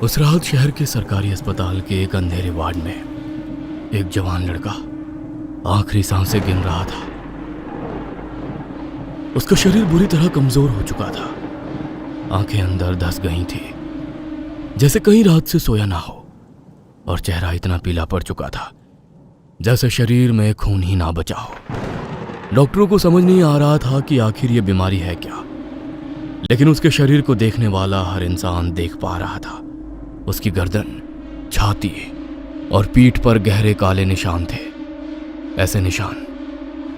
उस रात शहर के सरकारी अस्पताल के एक अंधेरे वार्ड में एक जवान लड़का आखिरी सांसें गिन रहा था। उसका शरीर बुरी तरह कमजोर हो चुका था। आंखें अंदर धंस गई थी, जैसे कहीं रात से सोया ना हो, और चेहरा इतना पीला पड़ चुका था जैसे शरीर में खून ही ना बचा हो। डॉक्टरों को समझ नहीं आ रहा था कि आखिर ये बीमारी है क्या, लेकिन उसके शरीर को देखने वाला हर इंसान देख पा रहा था। उसकी गर्दन, छाती और पीठ पर गहरे काले निशान थे। ऐसे निशान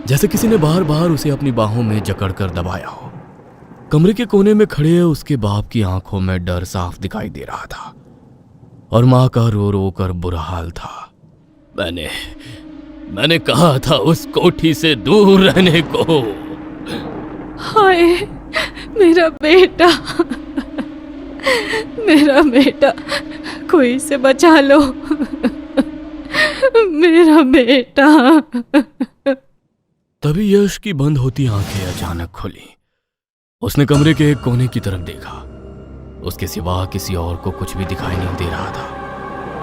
जैसे किसी ने बार बार उसे अपनी बाहों में जकड़कर दबाया हो। कमरे के कोने में खड़े उसके बाप की आंखों में डर साफ दिखाई दे रहा था, और मां का रो रो कर बुरा हाल था। मैंने कहा था उस कोठी से दूर रहने को। हाय मेरा बेटा, मेरा बेटा, कोई से बचा लो, मेरा बेटा। तभी यश की बंद होती आंखें अचानक खुली। उसने कमरे के एक कोने की तरफ देखा। उसके सिवा किसी और को कुछ भी दिखाई नहीं दे रहा था।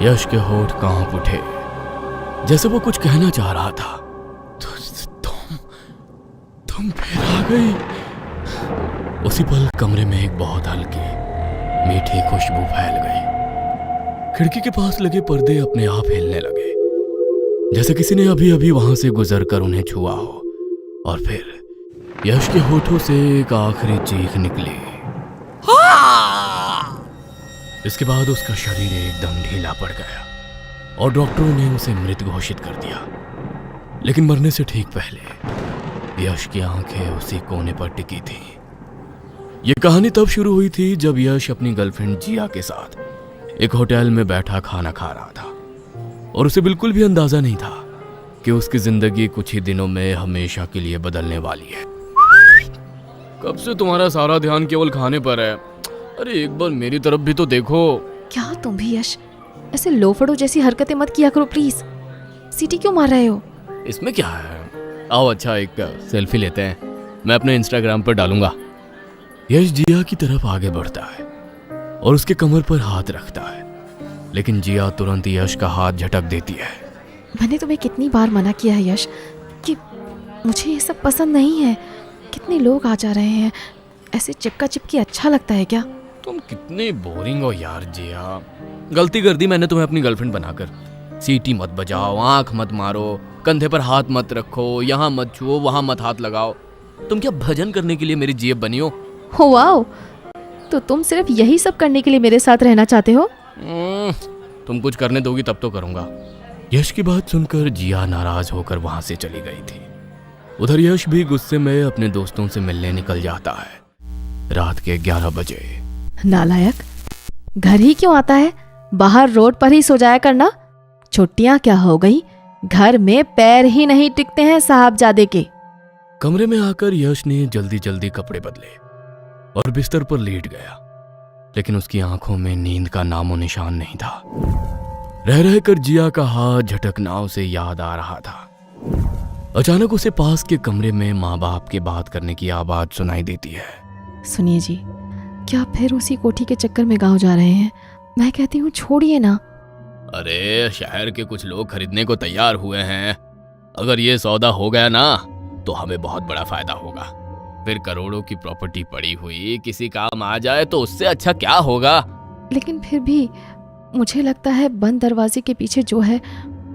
यश के होठ कांप उठे, जैसे वो कुछ कहना चाह रहा था। तुम फिर आ गई। उसी पल कमरे में एक बहुत हल्की मीठी खुशबू फैल गई। खिड़की के पास लगे पर्दे अपने आप हिलने लगे, जैसे किसी ने अभी अभी वहां से गुजरकर उन्हें छुआ हो। और फिर यश के होठों से एक आखिरी चीख निकली। इसके बाद उसका शरीर एकदम ढीला पड़ गया और डॉक्टरों ने उसे मृत घोषित कर दिया। लेकिन मरने से ठीक पहले यश की आंखें उसी कोने पर टिकी थी। ये कहानी तब शुरू हुई थी जब यश अपनी गर्लफ्रेंड जिया के साथ एक होटल में बैठा खाना खा रहा था, और उसे बिल्कुल भी अंदाजा नहीं था कि उसकी जिंदगी कुछ ही दिनों में हमेशा के लिए बदलने वाली है। कब से तुम्हारा सारा ध्यान केवल खाने पर है? अरे एक बार मेरी तरफ भी तो देखो। क्या तुम भी यश ऐसे लोफड़ों जैसी हरकतें मत किया करो प्लीज। सीटी क्यों मार रहे हो? इसमें क्या है? आओ अच्छा एक सेल्फी लेते हैं, मैं अपने इंस्टाग्राम पर डालूंगा। यश जिया की तरफ आगे बढ़ता है और उसके कमर पर हाथ रखता है, लेकिन जिया तुरंत यश का हाथ झटक देती है। मैंने तुम्हें कितनी बार मना किया है यश कि मुझे ये सब पसंद नहीं है। कितने लोग आ जा रहे हैं, ऐसे चिपका चिपकी अच्छा लगता है क्या? तुम कितनी बोरिंग हो यार जिया। गलती कर दी मैंने तुम्हें अपनी गर्लफ्रेंड बनाकर। सीटी मत बजाओ, आंख मत मारो, कंधे पर हाथ मत रखो, यहाँ मत छुओ, वहां मत हाथ लगाओ। तुम क्या भजन करने के लिए मेरी जेब बनी हो? वाओ, तो तुम सिर्फ यही सब करने के लिए मेरे साथ रहना चाहते हो? तुम कुछ करने दोगी तब तो करूंगा। यश की बात सुनकर जिया नाराज होकर वहां से चली गई थी। उधर यश भी गुस्से में अपने दोस्तों से मिलने निकल जाता है। रात के 11 बजे। नालायक, घर ही क्यों आता है? बाहर रोड पर ही सो जाया करना। छुट्टियां क्या हो गई, घर में पैर ही नहीं टिकते हैं साहबजादे के। कमरे में आकर यश ने जल्दी जल्दी कपड़े बदले और बिस्तर पर लेट गया, लेकिन उसकी आंखों में नींद का नामो निशान नहीं था। रह रहकर जिया का हाथ झटकना उसे याद आ रहा था। अचानक उसे पास के कमरे में माँ बाप के बात करने की आवाज सुनाई देती है। सुनिए जी, क्या फिर उसी कोठी के चक्कर में गांव जा रहे हैं? मैं कहती हूँ छोड़िए ना। अरे शहर के कुछ लोग खरीदने को तैयार हुए हैं। अगर ये सौदा हो गया ना तो हमें बहुत बड़ा फायदा होगा। फिर करोड़ों की प्रॉपर्टी पड़ी हुई किसी काम आ जाए तो उससे अच्छा क्या होगा? लेकिन फिर भी मुझे लगता है बंद दरवाजे के पीछे जो है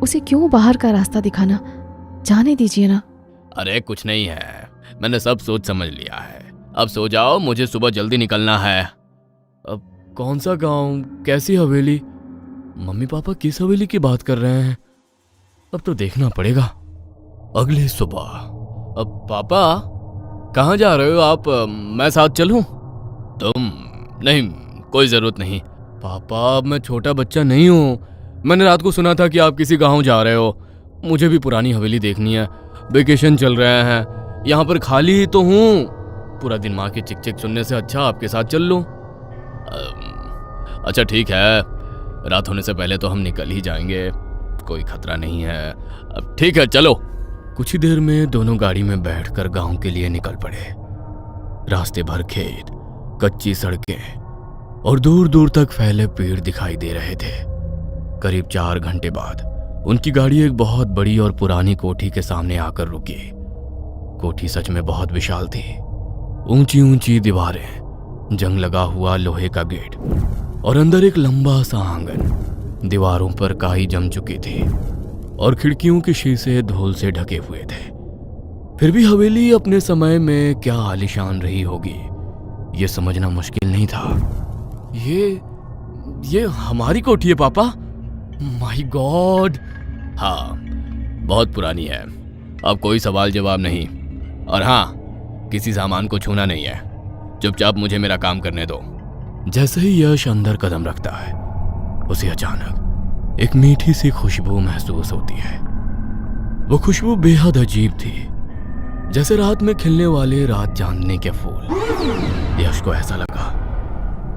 उसे क्यों बाहर का रास्ता दिखाना। जाने दीजिए ना। अरे कुछ नहीं है, मैंने सब सोच समझ लिया है। अब सो जाओ, मुझे सुबह जल्दी निकलना है। अब कौन सा गांव, कैसी हवेली? मम्मी पापा किस हवेली की बात कर रहे हैं? अब तो देखना पड़ेगा। अगली सुबह। अब पापा कहाँ जा रहे हो आप? मैं साथ चलूं? तुम नहीं, कोई जरूरत नहीं। पापा अब मैं छोटा बच्चा नहीं हूँ। मैंने रात को सुना था कि आप किसी गांव जा रहे हो। मुझे भी पुरानी हवेली देखनी है। वेकेशन चल रहे हैं, यहाँ पर खाली ही तो हूँ। पूरा दिन माँ की चिक चिक सुनने से अच्छा आपके साथ चल लूँ। अच्छा ठीक है, रात होने से पहले तो हम निकल ही जाएंगे, कोई खतरा नहीं है। अब ठीक है चलो। कुछ ही देर में दोनों गाड़ी में बैठकर गांव के लिए निकल पड़े। रास्ते भर खेत, कच्ची सड़कें और दूर दूर तक फैले पेड़ दिखाई दे रहे थे। करीब 4 घंटे बाद उनकी गाड़ी एक बहुत बड़ी और पुरानी कोठी के सामने आकर रुकी। कोठी सच में बहुत विशाल थी। ऊंची ऊंची दीवारें, जंग लगा हुआ लोहे का गेट और अंदर एक लंबा सा आंगन। दीवारों पर काई जम चुकी थी और खिड़कियों के शीशे धूल से ढके हुए थे। फिर भी हवेली अपने समय में क्या आलीशान रही होगी, ये समझना मुश्किल नहीं था। ये हमारी कोठी है पापा? My God! हाँ, बहुत पुरानी है। अब कोई सवाल जवाब नहीं। और हाँ, किसी सामान को छूना नहीं है। चुपचाप मुझे मेरा काम करने दो। जैसे ही यश अंदर कदम रखता है, उसे अचानक एक मीठी सी खुशबू महसूस होती है। वो खुशबू बेहद अजीब थी, जैसे रात में खिलने वाले रात चांदनी के फूल। यश को ऐसा लगा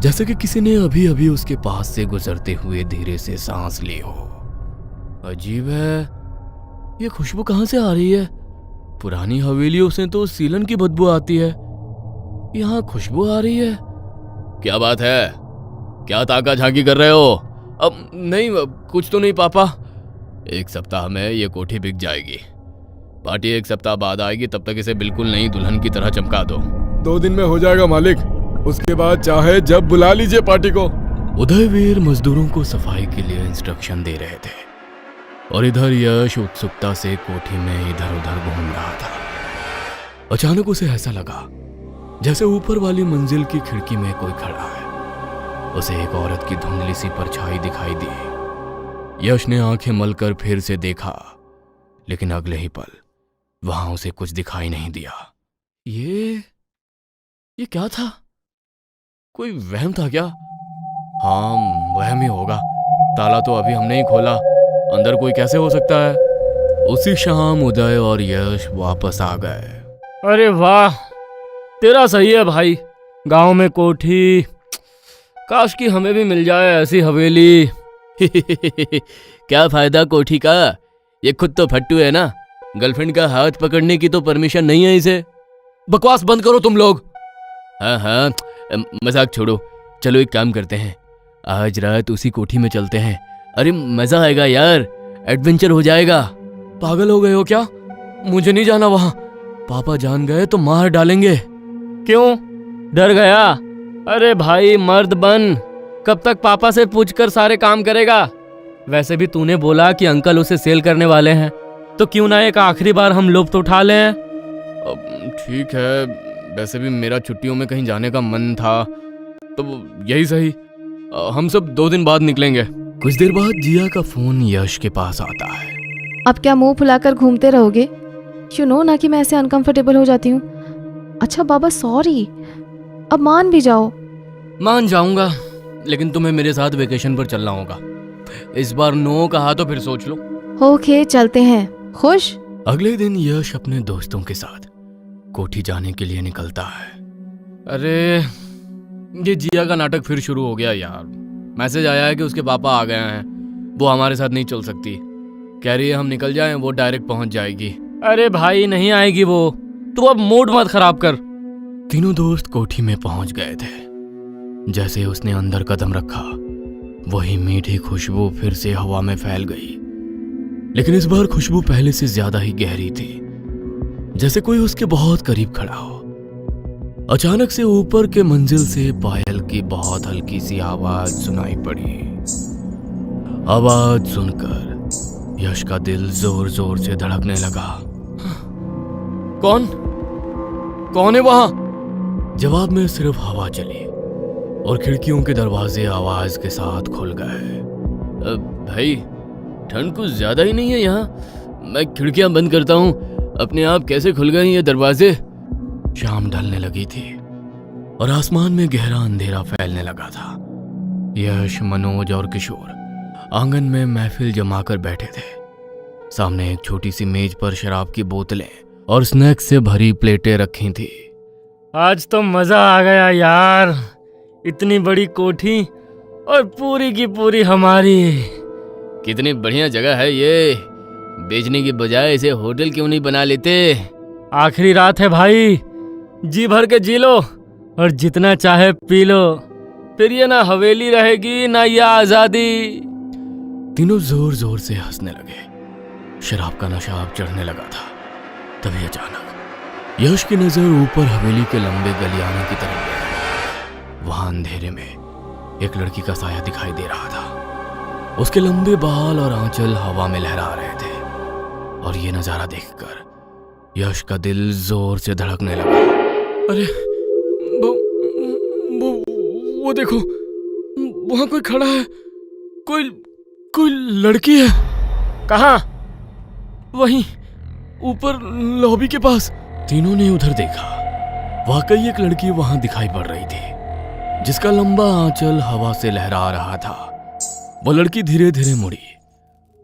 जैसे कि किसी ने अभी अभी उसके पास से गुजरते हुए धीरे से सांस ली हो। अजीब है, ये खुशबू कहाँ से आ रही है? पुरानी हवेलियों से तो सीलन की बदबू आती है, यहाँ खुशबू आ रही है। क्या बात है? क्या ताका झांकी कर रहे हो? अब नहीं, कुछ तो नहीं पापा। 1 सप्ताह में ये कोठी बिक जाएगी। पार्टी 1 सप्ताह बाद आएगी, तब तक इसे बिल्कुल नई दुल्हन की तरह चमका दो। 2 दिन में हो जाएगा मालिक, उसके बाद चाहे जब बुला लीजिए पार्टी को। उदयवीर मजदूरों को सफाई के लिए इंस्ट्रक्शन दे रहे थे और इधर यश उत्सुकता से कोठी में इधर उधर घूम रहा था। अचानक उसे ऐसा लगा जैसे ऊपर वाली मंजिल की खिड़की में कोई खड़ा है। उसे एक औरत की धुंधली सी परछाई दिखाई दी। यश ने आंखें मलकर फिर से देखा, लेकिन अगले ही पल वहां उसे कुछ दिखाई नहीं दिया। ये क्या था? कोई वहम था क्या? हाँ, वहम ही होगा। ताला तो अभी हमने ही खोला, अंदर कोई कैसे हो सकता है? उसी शाम उदय और यश वापस आ गए। अरे वाह, तेरा सही है भाई। गांव में कोठी, काश कि हमें भी मिल जाए ऐसी हवेली। क्या फायदा कोठी का? ये खुद तो फट्टू है ना। गर्लफ्रेंड का हाथ पकड़ने की तो परमिशन नहीं है इसे। बकवास बंद करो तुम लोग। हाँ, मजाक छोड़ो। चलो एक काम करते हैं, आज रात उसी कोठी में चलते हैं। अरे मजा आएगा यार, एडवेंचर हो जाएगा। पागल हो गए हो क्या? मुझे नहीं जाना वहां। पापा जान गए तो मार डालेंगे। क्यों, डर गया? अरे भाई मर्द बन, कब तक पापा से पूछकर सारे काम करेगा? वैसे भी तूने बोला कि अंकल उसे सेल करने वाले हैं, तो क्यों ना एक आखिरी बार हम लुत्फ उठा लें। ठीक है, वैसे भी मेरा छुट्टियों में कहीं जाने का मन था, तो यही सही। हम सब 2 दिन बाद निकलेंगे। कुछ देर बाद जिया का फोन यश के पास आता है। अब क्या मुंह फुलाकर घूमते रहोगे? यू नो ना कि मैं ऐसे अनकंफर्टेबल हो जाती हूँ। अच्छा बाबा सॉरी, अब मान भी जाओ। मान जाऊंगा, लेकिन तुम्हें मेरे साथ वेकेशन पर चलना होगा। इस बार नो कहा तो फिर सोच लो। ओके चलते हैं। खुश? अगले दिन यश अपने दोस्तों के साथ कोठी जाने के लिए निकलता है। अरे ये जिया का नाटक फिर शुरू हो गया यार। मैसेज आया है कि उसके पापा आ गए हैं, वो हमारे साथ नहीं चल सकती। कह रही है हम निकल जाएं, वो डायरेक्ट पहुंच जाएगी। अरे भाई नहीं आएगी वो, तू अब मूड मत खराब कर। तीनों दोस्त कोठी में पहुंच गए थे। जैसे उसने अंदर कदम रखा, वही मीठी खुशबू फिर से हवा में फैल गई। लेकिन इस बार खुशबू पहले से ज्यादा ही गहरी थी, जैसे कोई उसके बहुत करीब खड़ा हो। अचानक से ऊपर के मंजिल से पायल की बहुत हल्की सी आवाज सुनाई पड़ी। आवाज सुनकर यश का दिल जोर जोर से धड़कने लगा। कौन है वहां? जवाब में सिर्फ हवा चली और खिड़कियों के दरवाजे आवाज के साथ खुल गए। भाई ठंड कुछ ज्यादा ही नहीं है यहाँ? मैं खिड़कियां बंद करता हूँ, अपने आप कैसे खुल गए ये दरवाजे? शाम ढलने लगी थी और आसमान में गहरा अंधेरा फैलने लगा था। यश, मनोज और किशोर आंगन में महफिल जमाकर बैठे थे। सामने एक छोटी सी मेज पर शराब की बोतलें और स्नैक्स से भरी प्लेटें रखी थी। आज तो मजा आ गया यार, इतनी बड़ी कोठी और पूरी की पूरी हमारी। कितनी बढ़िया जगह है ये, बेचने की बजाय इसे होटल क्यों नहीं बना लेते? आखिरी रात है भाई, जी भर के जी लो और जितना चाहे पी लो। फिर ये ना हवेली रहेगी ना ये आजादी। तीनों जोर जोर से हंसने लगे। शराब का नशा अब चढ़ने लगा था। तभी अचानक यश की नजर ऊपर हवेली के लंबे गलियारे की तरफ गई। वहां अंधेरे में एक लड़की का साया दिखाई दे रहा था। उसके लंबे बाल और आंचल हवा में लहरा रहे थे और ये नजारा देखकर यश का दिल जोर से धड़कने लगा। अरे वो देखो, वहां कोई खड़ा है। कोई लड़की है। कहाँ? वहीं ऊपर लॉबी के पास। तीनों ने उधर देखा। वाकई एक लड़की वहां दिखाई पड़ रही थी जिसका लंबा आंचल हवा से लहरा रहा था। वो लड़की धीरे धीरे मुड़ी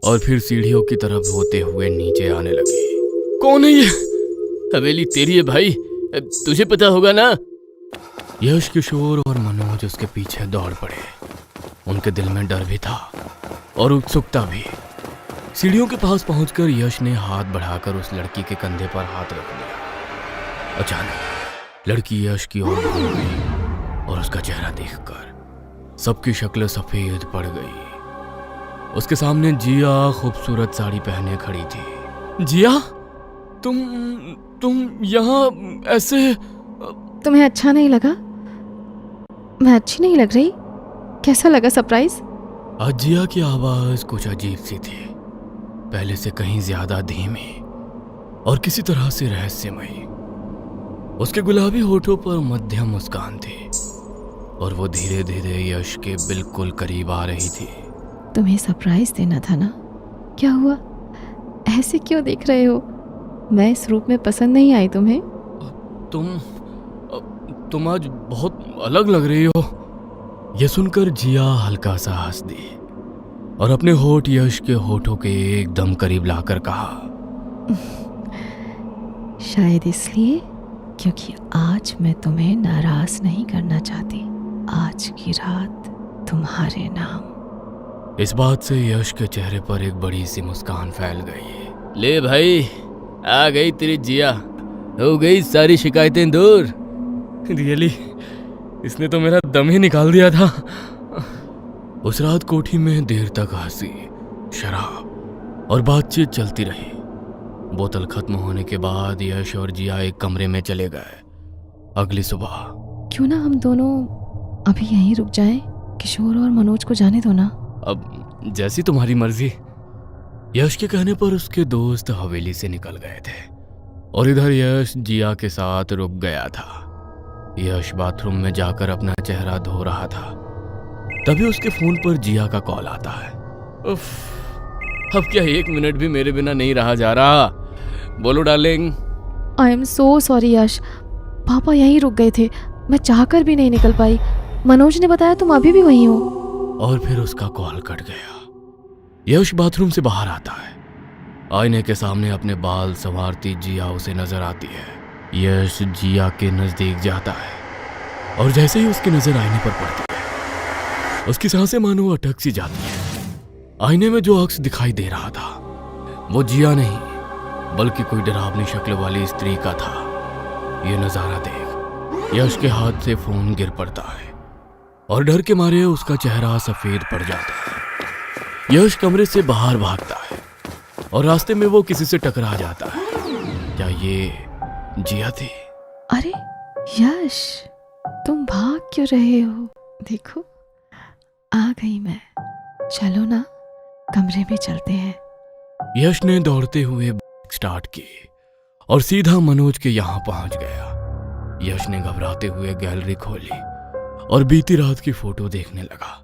और फिर सीढ़ियों की तरफ होते हुए नीचे आने लगी। कौन है ये? हवेली तेरी है भाई, तुझे पता होगा ना। यश, किशोर और मनोज उसके पीछे दौड़ पड़े। उनके दिल में डर भी था और उत्सुकता भी। सीढ़ियों के पास पहुंचकर यश ने हाथ बढ़ाकर उस लड़की के कंधे पर हाथ रख दिया। अचानक लड़की यश की ओर घूम गई और उसका चेहरा देखकर सबकी शक्ल सफेद पड़ गई। उसके सामने जिया खूबसूरत साड़ी पहने खड़ी थी। जिया, तुम यहाँ ऐसे? तुम्हें अच्छा नहीं लगा? मैं अच्छी नहीं लग रही? कैसा लगा सरप्राइज? आज जिया की आवाज कुछ अजीब सी थी, पहले से कहीं ज्यादा धीमी और किसी तरह से रहस्यमयी। उसके गुलाबी होठों पर मध्यम मुस्कान थी और वो धीरे धीरे यश के बिल्कुल करीब आ रही थी। तुम्हें सरप्राइज देना था ना? क्या हुआ? ऐसे क्यों देख रहे हो? मैं इस रूप में पसंद नहीं आई तुम्हें? तुम आज बहुत अलग लग रही हो। यह सुनकर जिया हल्का सा हंस दी और अपने होठ यश के होठों के एकदम करीब लाकर कहा, शायद इसलिए क्योंकि आज मैं तुम्हें नाराज नहीं करना चाहती। आज की रात तुम्हारे नाम। इस बात से यश के चेहरे पर एक बड़ी सी मुस्कान फैल गई। ले भाई, आ गई तेरी जिया, हो गई सारी शिकायतें दूर। रियली, इसने तो मेरा दम ही निकाल दिया था। उस रात कोठी में देर तक हंसी, शराब और बातचीत चलती रही। बोतल खत्म होने के बाद यश और जिया एक कमरे में चले गए। अगली सुबह क्यों ना हम दोनों अभी यहीं रुक जाएं? किशोर और मनोज को जाने दो ना। अब जैसी तुम्हारी मर्जी। यश के कहने पर उसके दोस्त हवेली से निकल गए थे और इधर यश जिया के साथ रुक गया था। यश बाथरूम में जाकर अपना चेहरा धो रहा था। तभी उसके फोन पर जिया का कॉल आता है। उफ, अब क्या 1 मिनट भी मेरे बिना नहीं रहा जा रहा। बोलो darling. I am so sorry Yash, पापा यहीं रुक गए थे, मैं चाहकर भी नहीं निकल पाई। मनोज ने बताया तुम अभी भी वहीं हो। और फिर उसका कॉल कट गया। यश बाथरूम से बाहर आता है। आईने के सामने अपने बाल संवारती जिया उसे नजर आती है। यश जिया के नजदीक जाता है और जैसे ही उसकी नजर आईने पर पड़ती है, उसकी सांसें मानो अटक सी जाती है। आईने में जो अक्स दिखाई दे रहा था वो जिया नहीं बल्कि कोई डरावनी शक्ल वाली स्त्री का था। यह नजारा देख यश के हाथ से फोन गिर पड़ता है और डर के मारे उसका चेहरा सफेद पड़ जाता है। यश कमरे से बाहर भागता है और रास्ते में वो किसी से टकरा जाता है। क्या ये जिया थी? अरे यश, तुम भाग क्यों रहे हो? देखो आ गई मैं। चलो ना, कमरे में चलते हैं। यश ने दौड़ते हुए बाइक स्टार्ट की और सीधा मनोज के यहाँ पहुंच गया। यश ने घबराते हुए गैलरी खोली और बीती रात की फोटो देखने लगा,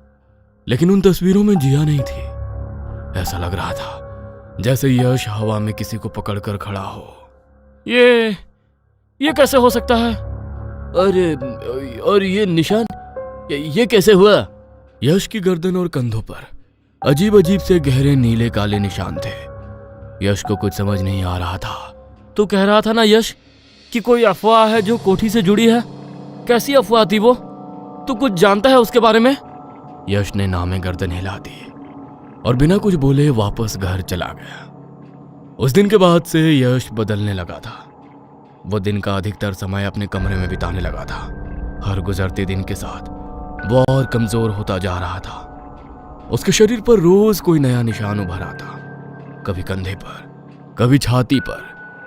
लेकिन उन तस्वीरों में जिया नहीं थी। ऐसा लग रहा था जैसे यश हवा में किसी को पकड़कर खड़ा हो। ये कैसे हो सकता है? अरे, और ये निशान ये कैसे हुआ? यश की गर्दन और कंधों पर अजीब अजीब से गहरे नीले काले निशान थे। यश को कुछ समझ नहीं आ रहा था। तू कह रहा था ना यश कि कोई अफवाह है जो कोठी से जुड़ी है। कैसी अफवाह थी वो? तू कुछ जानता है उसके बारे में? यश ने नामे गर्दन हिला दी और बिना कुछ बोले वापस घर चला गया। उस दिन के बाद से यश बदलने लगा था। वो दिन का अधिकतर समय अपने कमरे में बिताने लगा था। हर गुजरते दिन के साथ वो और कमजोर होता जा रहा था। उसके शरीर पर रोज कोई नया निशान उभर आता, कभी कंधे पर, कभी छाती पर,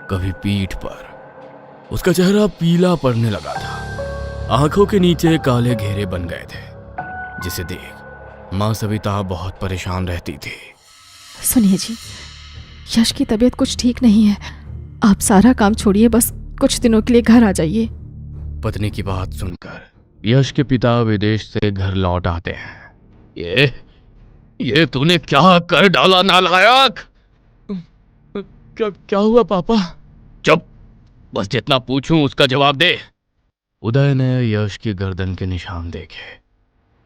कभी पीठ पर। उसका चेहरा पीला पड़ने लगा था, आंखों के नीचे काले घेरे बन गए थे, जिसे देख माँ सविता बहुत परेशान रहती थी। सुनिए जी, यश की तबीयत कुछ ठीक नहीं है। आप सारा काम छोड़िए, बस कुछ दिनों के लिए घर आ जाइए। पत्नी की बात सुनकर यश के पिता विदेश से घर लौट आते हैं। ये तूने क्या कर डाला नालायक? क्या हुआ पापा? चुप, बस जितना पूछूं उसका जवाब दे। उदय ने यश की गर्दन के निशान देखे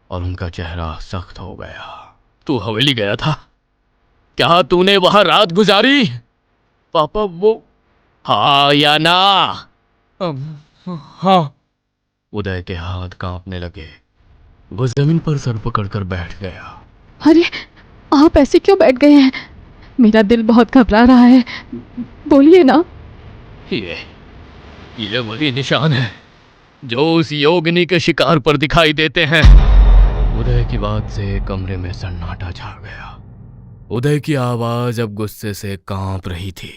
और उनका चेहरा सख्त हो गया। तू हवेली गया था? क्या तूने वहां रात गुजारी? पापा वो हाँ या ना? हाँ। उदय के हाथ कांपने लगे। वो जमीन पर सर पकड़कर बैठ गया। अरे, आप ऐसे क्यों बैठ गए हैं? मेरा दिल बहुत घबरा रहा है, बोलिए ना। ये वही निशान है जो उस योगिनी के शिकार पर दिखाई देते हैं। उदय की बात से कमरे में सन्नाटा छा गया। उदय की आवाज अब गुस्से से कांप रही थी।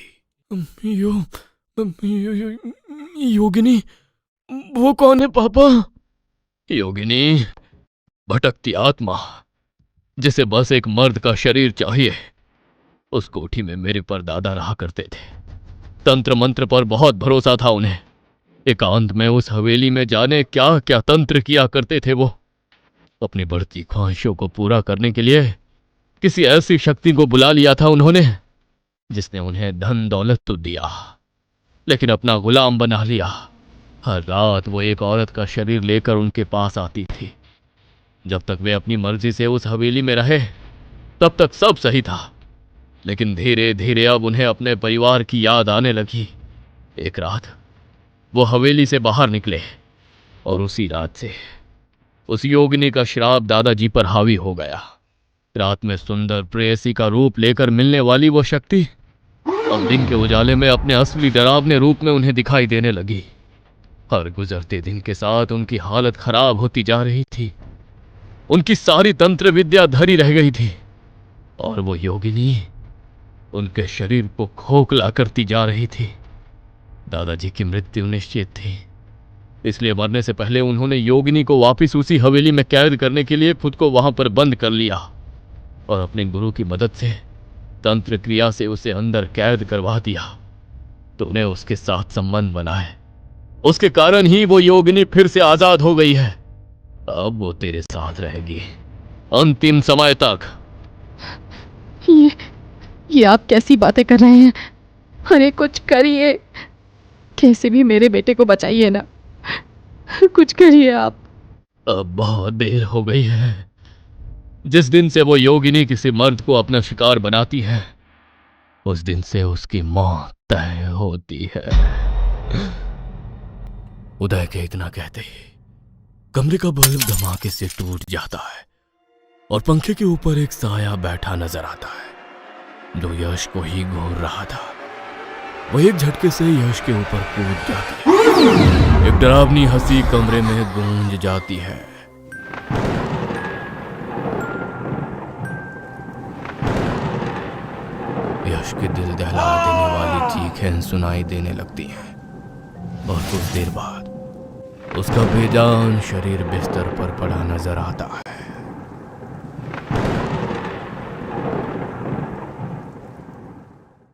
योगिनी? वो कौन है पापा? योगिनी, भटकती आत्मा जिसे बस एक मर्द का शरीर चाहिए। उस कोठी में मेरे परदादा रहा करते थे। तंत्र मंत्र पर बहुत भरोसा था उन्हें। एकांत में उस हवेली में जाने क्या क्या तंत्र किया करते थे वो। अपनी बढ़ती ख्वाहिशों को पूरा करने के लिए किसी ऐसी शक्ति को बुला लिया था उन्होंने, जिसने उन्हें धन दौलत तो दिया, लेकिन अपना गुलाम बना लिया। हर रात वो एक औरत का शरीर लेकर उनके पास आती थी। जब तक वे अपनी मर्जी से उस हवेली में रहे तब तक सब सही था, लेकिन धीरे धीरे अब उन्हें अपने परिवार की याद आने लगी। एक रात वो हवेली से बाहर निकले और उसी रात से उस योगिनी का श्राप दादाजी पर हावी हो गया। रात में सुंदर प्रेयसी का रूप लेकर मिलने वाली वो शक्ति अब दिन के उजाले में अपने असली डरावने रूप में उन्हें दिखाई देने लगी। हर गुजरते दिन के साथ उनकी हालत खराब होती जा रही थी। उनकी सारी तंत्र विद्या धरी रह गई थी और वो योगिनी उनके शरीर को खोखला करती जा रही थी। दादाजी की मृत्यु निश्चित थी, इसलिए मरने से पहले उन्होंने योगिनी को वापस उसी हवेली में कैद करने के लिए खुद को वहां पर बंद कर लिया और अपने गुरु की मदद से तंत्र क्रिया से उसे अंदर कैद करवा दिया। तूने उसके साथ संबंध बनाए, उसके कारण ही वो योगिनी फिर से आजाद हो गई है। अब वो तेरे साथ रहेगी अंतिम समय तक। ये आप कैसी बातें कर रहे हैं? अरे कुछ करिए, कैसे भी मेरे बेटे को बचाइए ना, कुछ करिए आप। अब बहुत देर हो गई है। जिस दिन से वो योगिनी किसी मर्द को अपना शिकार बनाती है उस दिन से उसकी मौत तय होती है। उदय के इतना कहते ही कमरे का बल्ब धमाके से टूट जाता है और पंखे के ऊपर एक साया बैठा नजर आता है जो यश को ही घूर रहा था। वो एक झटके से यश के ऊपर कूद जाती है। एक डरावनी हंसी कमरे में गूंज जाती है। यश के दिल दहला देने वाली चीखें सुनाई देने लगती हैं और कुछ देर बाद उसका बेजान शरीर बिस्तर पर पड़ा नजर आता है।